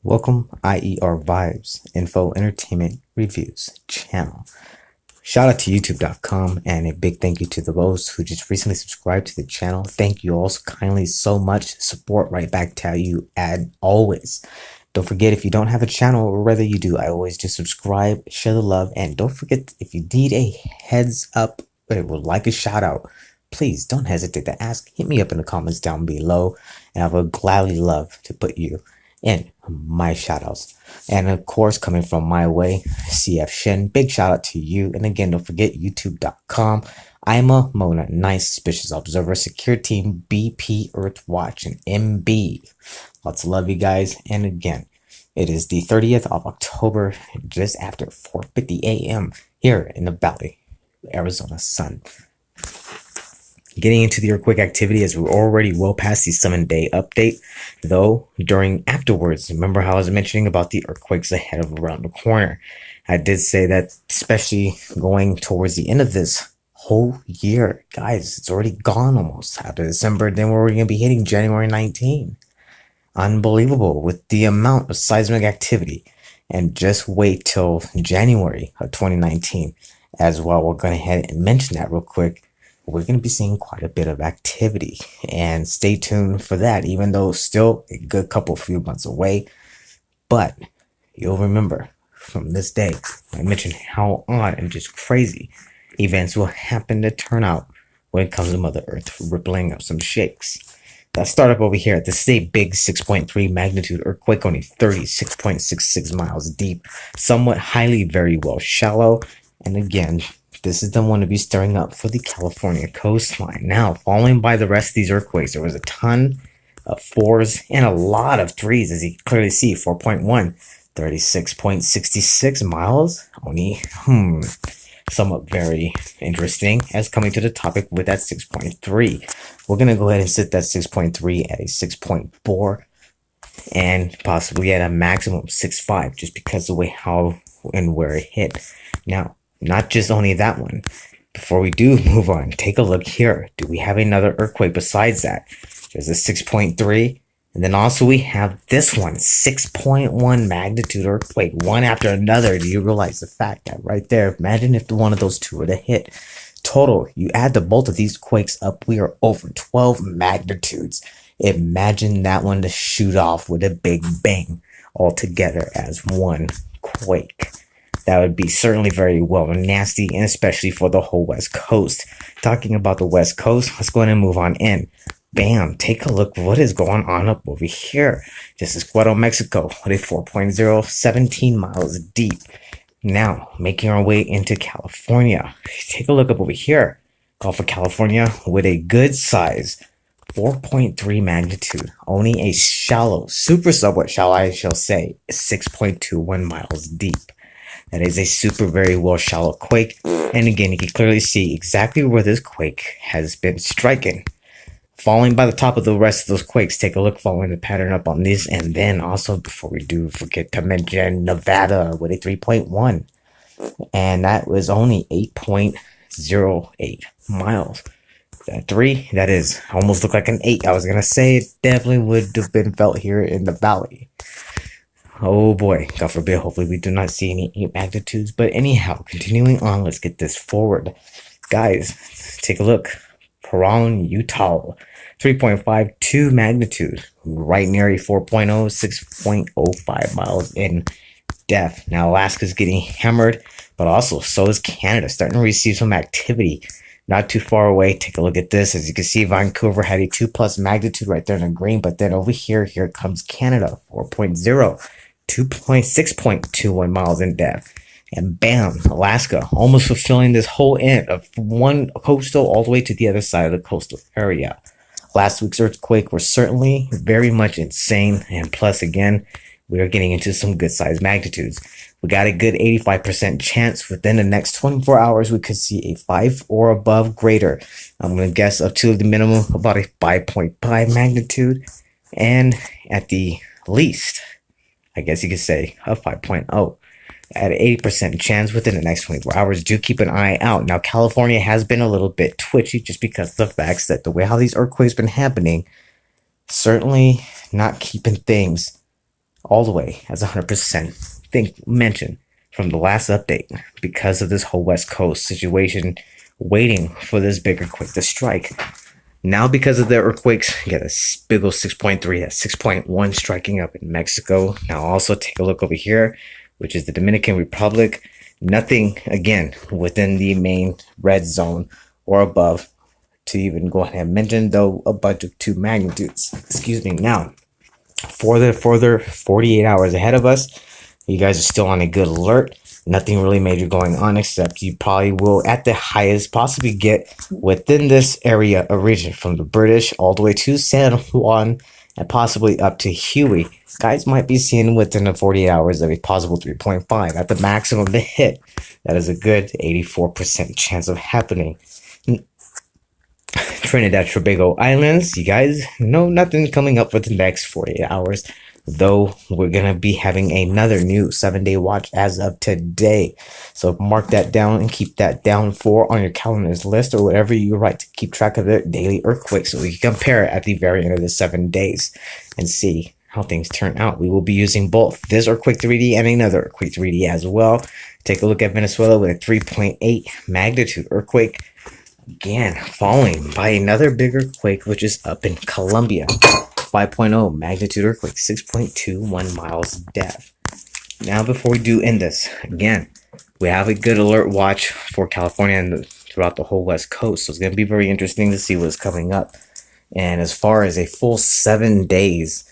Welcome, IER Vibes, Info Entertainment Reviews channel. Shout out to youtube.com and a big thank you to those who just recently subscribed to the channel. Thank you all so kindly so much. Support right back to you as always. Don't forget, if you don't have a channel, or rather you do, I always just subscribe, share the love, and don't forget, if you need a heads up or would like a shout out, please don't hesitate to ask. Hit me up in the comments down below, and I would gladly love to put you in my shout outs. And of course, coming from my way, CF Shin, big shout out to you. And again, don't forget youtube.com. I'm a Mona, nice suspicious observer, secure team, BP Earth Watch, and MB. Lots of love, you guys. And again, it is the 30th of October, just after 4:50 a.m. here in the Valley, Arizona sun. Getting into the earthquake activity, as we're already well past the 7-day update, though afterwards, remember how I was mentioning about the earthquakes ahead of around the corner. I did say that, especially going towards the end of this whole year, guys, it's already gone almost after December. Then we're going to be hitting January 19. Unbelievable with the amount of seismic activity. And just wait till January of 2019 as well. We're going to head and mention that real quick. We're going to be seeing quite a bit of activity, and stay tuned for that, even though still a good few months away. But you'll remember from this day, I mentioned how odd and just crazy events will happen to turn out when it comes to Mother Earth rippling up some shakes. Let's start up over here. This is a big 6.3 magnitude earthquake, only 36.66 miles deep, somewhat highly, very well shallow. And again, this is the one to be stirring up for the California coastline. Now, following by the rest of these earthquakes, there was a ton of 4s and a lot of 3s, as you can clearly see. 4.1, 36.66 miles. Only, somewhat very interesting. As coming to the topic with that 6.3. We're going to go ahead and set that 6.3 at a 6.4 and possibly at a maximum 6.5, just because of the way how and where it hit. Now, not just only that one. Before we do move on, take a look here. Do we have another earthquake besides that? There's a 6.3. And then also we have this one, 6.1 magnitude earthquake, one after another. Do you realize the fact that right there, imagine if one of those two were to hit. Total, you add the both of these quakes up, we are over 12 magnitudes. Imagine that one to shoot off with a big bang all together as one quake. That would be certainly very well nasty, and especially for the whole West Coast. Talking about the West Coast, let's go ahead and move on in. Bam, take a look what is going on up over here. This is Guadalajara, Mexico, with a 4.0, 17 miles deep. Now, making our way into California. Take a look up over here. Gulf of California with a good size 4.3 magnitude. Only a shallow, super somewhat shallow, I shall say, 6.21 miles deep. That is a super very well shallow quake. And again, you can clearly see exactly where this quake has been striking. Falling by the top of the rest of those quakes, take a look following the pattern up on this. And then also, before we do forget to mention Nevada with a 3.1. And that was only 8.08 miles. That 3, that is almost looked like an 8. I was going to say it definitely would have been felt here in the valley. Oh boy, God forbid, hopefully we do not see any 8 magnitudes. But anyhow, continuing on, let's get this forward. Guys, take a look. Paran, Utah, 3.52 magnitude, right near a 4.0, 6.05 miles in depth. Now, Alaska's getting hammered, but also so is Canada, starting to receive some activity. Not too far away, take a look at this. As you can see, Vancouver had a 2+ magnitude right there in the green, but then over here comes Canada, 4.0. 6.21 miles in depth. And bam, Alaska, almost fulfilling this whole end of one coastal all the way to the other side of the coastal area. Last week's earthquake was certainly very much insane. And plus, again, we are getting into some good sized magnitudes. We got a good 85% chance within the next 24 hours we could see a 5 or above greater. I'm going to guess up to the minimum about a 5.5 magnitude. And at the least, I guess you could say a 5.0 at an 80% chance within the next 24 hours. Do keep an eye out. Now, California has been a little bit twitchy just because of the facts that the way how these earthquakes been happening, certainly not keeping things all the way as 100%. Think mentioned from the last update because of this whole West Coast situation, waiting for this bigger quake to strike. Now, because of the earthquakes, you got a big old 6.3 at 6.1 striking up in Mexico. Now, also take a look over here, which is the Dominican Republic. Nothing, again, within the main red zone or above to even go ahead and mention, though a bunch of 2 magnitudes. Excuse me. Now, for the further 48 hours ahead of us, you guys are still on a good alert. Nothing really major going on, except you probably will at the highest possibly get within this area or region from the British all the way to San Juan and possibly up to Huey. Guys might be seeing within the 48 hours of a possible 3.5 at the maximum of the hit. That is a good 84% chance of happening. Trinidad Tobago Islands, you guys know nothing coming up for the next 48 hours. Though we're going to be having another new 7-day watch as of today. So mark that down and keep that down for on your calendar's list or whatever you write to keep track of the daily earthquakes so we can compare it at the very end of the 7 days and see how things turn out. We will be using both this earthquake 3D and another earthquake 3D as well. Take a look at Venezuela with a 3.8 magnitude earthquake. Again, following by another bigger quake, which is up in Colombia. 5.0 magnitude earthquake, 6.21 miles depth. Now, before we do end this, again, we have a good alert watch for California and throughout the whole West Coast. So it's going to be very interesting to see what's coming up. And as far as a full 7 days,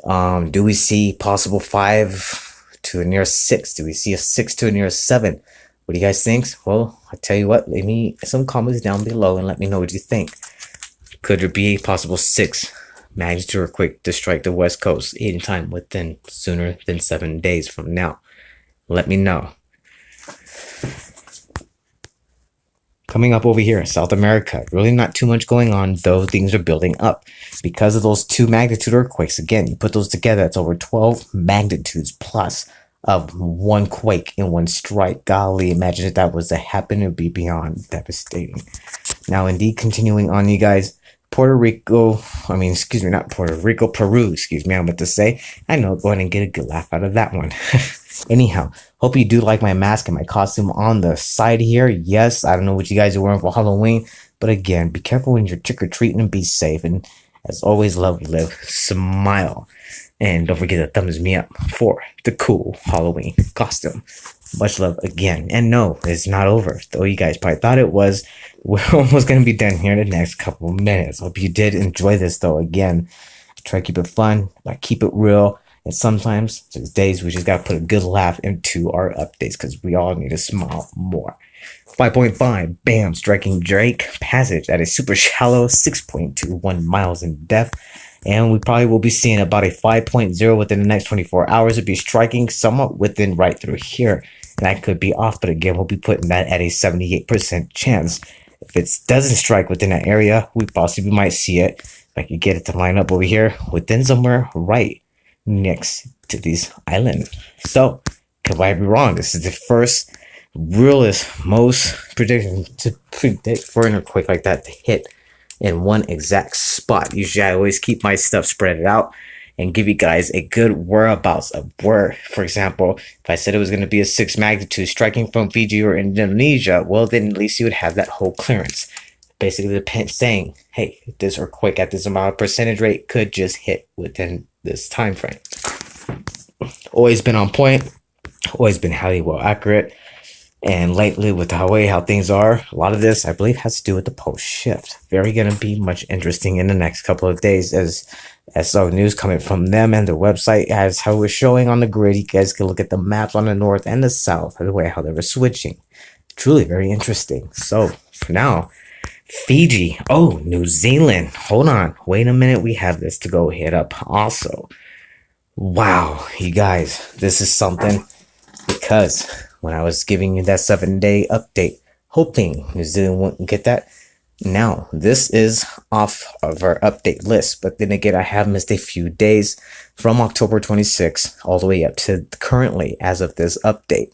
do we see possible 5 to a near 6? Do we see a 6 to a near 7? What do you guys think? Well, I'll tell you what, leave me some comments down below and let me know what you think. Could there be a possible 6 magnitude earthquake to strike the West Coast anytime within sooner than 7 days from now? Let me know. Coming up over here, South America, really not too much going on, though things are building up. Because of those 2 magnitude earthquakes, again, you put those together, it's over 12 magnitudes plus of 1 quake in 1 strike. Golly, imagine if that was to happen, it would be beyond devastating. Now, indeed, continuing on, you guys, Peru, excuse me, I'm about to say. I know, go ahead and get a good laugh out of that one. Anyhow, hope you do like my mask and my costume on the side here. Yes, I don't know what you guys are wearing for Halloween, but again, be careful when you're trick-or-treating and be safe. And as always, love, live, smile. And don't forget to thumbs me up for the cool Halloween costume. Much love again. And no, it's not over. Though you guys probably thought it was. We're almost going to be done here in the next couple of minutes. Hope you did enjoy this, though. Again, try to keep it fun. Like, keep it real. And sometimes, there's days we just got to put a good laugh into our updates because we all need to smile more. 5.5, bam, striking Drake Passage at a super shallow 6.21 miles in depth. And we probably will be seeing about a 5.0 within the next 24 hours. It'll be striking somewhat within right through here. And I could be off, but again, we'll be putting that at a 78% chance. If it doesn't strike within that area, we possibly might see it. If I could get it to line up over here within somewhere right next to this island. So, could I be wrong? This is the first realest, most prediction to predict for an earthquake like that to hit in one exact spot. Usually I always keep my stuff spread out and give you guys a good whereabouts of where. For example, if I said it was going to be a 6 magnitude striking from Fiji or Indonesia, well, then at least you would have that whole clearance. Basically, saying, hey, this earthquake at this amount of percentage rate could just hit within this time frame. Always been on point, always been highly well accurate. And lately, with the way how things are, a lot of this, I believe, has to do with the post shift. Very going to be much interesting in the next couple of days as our news coming from them and their website as how we're showing on the grid. You guys can look at the maps on the north and the south, the way how they were switching. Truly very interesting. So for now, Fiji. Oh, New Zealand. Hold on. Wait a minute. We have this to go hit up also. Wow, you guys, this is something because when I was giving you that 7-day update, hoping New Zealand wouldn't get that. Now, this is off of our update list, but then again, I have missed a few days from October 26th all the way up to currently as of this update.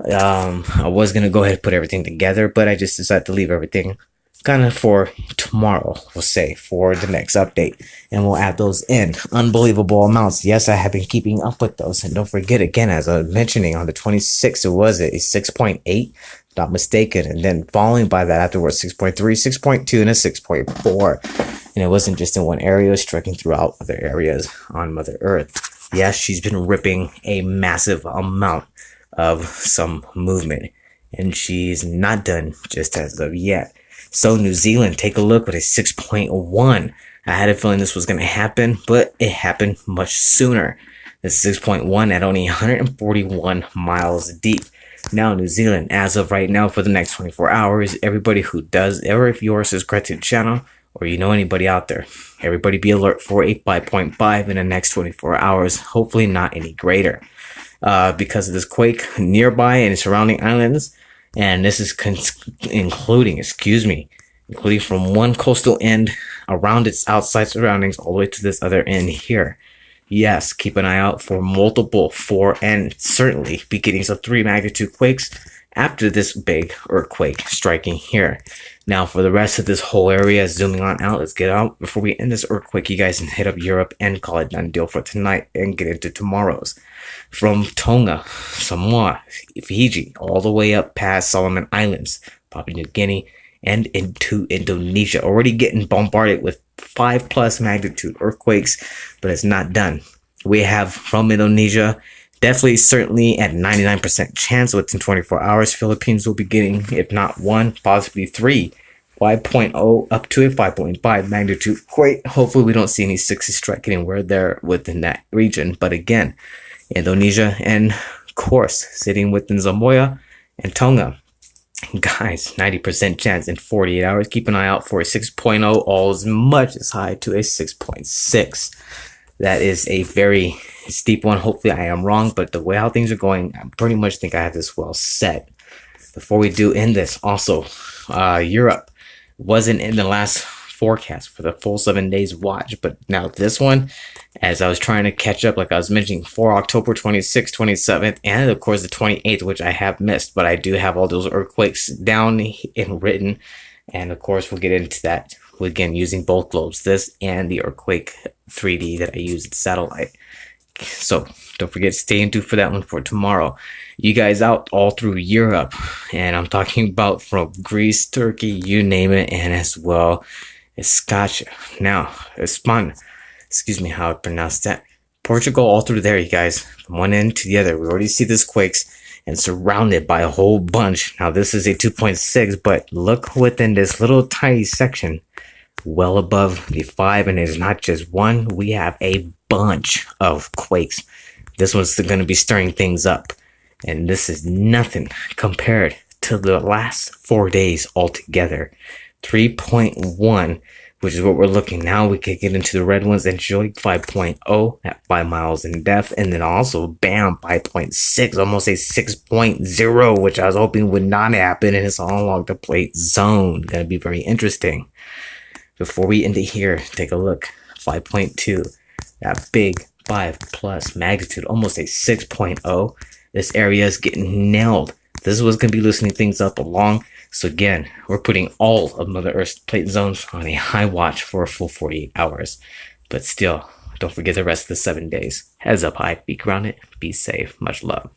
I was going to go ahead and put everything together, but I just decided to leave everything kind of for tomorrow, we'll say, for the next update, and we'll add those in. Unbelievable amounts. Yes, I have been keeping up with those, and don't forget, again, as I was mentioning, on the 26th, it was a 6.8, not mistaken, and then following by that afterwards, 6.3, 6.2, and a 6.4. And it wasn't just in one area, it was striking throughout other areas on Mother Earth. Yes, she's been ripping a massive amount of some movement, and she's not done just as of yet. So New Zealand, take a look with a 6.1. I had a feeling this was going to happen, but it happened much sooner. The 6.1 at only 141 miles deep. Now, New Zealand, as of right now, for the next 24 hours, everybody who does, ever if you're subscribed to the channel, or you know anybody out there, everybody be alert for a 5.5 in the next 24 hours. Hopefully not any greater. Because of this quake nearby and surrounding islands. And this is including from one coastal end around its outside surroundings all the way to this other end here. Yes, keep an eye out for multiple 4 and certainly beginnings of 3 magnitude quakes after this big earthquake striking here. Now, for the rest of this whole area, zooming on out, let's get out before we end this earthquake, you guys, and hit up Europe and call it done deal for tonight and get into tomorrow's. From Tonga, Samoa, Fiji, all the way up past Solomon Islands, Papua New Guinea, and into Indonesia. Already getting bombarded with 5+ magnitude earthquakes, but it's not done. We have from Indonesia, definitely, certainly at 99% chance within 24 hours, Philippines will be getting, if not 1, possibly 3, 5.0 up to a 5.5 magnitude quake. Hopefully we don't see any 60 strike anywhere there within that region. But again, Indonesia and, of course, sitting within Samoa and Tonga. Guys, 90% chance in 48 hours. Keep an eye out for a 6.0, all as much as high to a 6.6. That is a very steep one. Hopefully I am wrong, but the way how things are going, I pretty much think I have this well set. Before we do end this, also, Europe wasn't in the last forecast for the full 7 days watch, but now this one, as I was trying to catch up, like I was mentioning, for October 26th, 27th, and of course the 28th, which I have missed, but I do have all those earthquakes down and written, and of course we'll get into that again using both globes, this and the earthquake 3D that I use the satellite. So don't forget to stay tuned for that one for tomorrow. You guys out all through Europe, and I'm talking about from Greece, Turkey, you name it, and as well as Scotch. Now, Spain, excuse me how I pronounce that. Portugal, all through there, you guys, from one end to the other. We already see this quakes and surrounded by a whole bunch. Now, this is a 2.6, but look within this little tiny section, well above the 5, and there's not just one. We have a bunch of quakes. This one's going to be stirring things up, and this is nothing compared to the last 4 days altogether. 3.1, which is what we're looking now. We could get into the red ones and show 5.0 at 5 miles in depth, and then also bam, 5.6, almost a 6.0, which I was hoping would not happen, and it's all along the plate zone. Gonna be very interesting. Before we end it here, take a look. 5.2, that big 5+ magnitude, almost a 6.0. This area is getting nailed. This is what's going to be loosening things up along. So again, we're putting all of Mother Earth's plate zones on a high watch for a full 48 hours. But still, don't forget the rest of the 7 days. Heads up high, be grounded, be safe. Much love.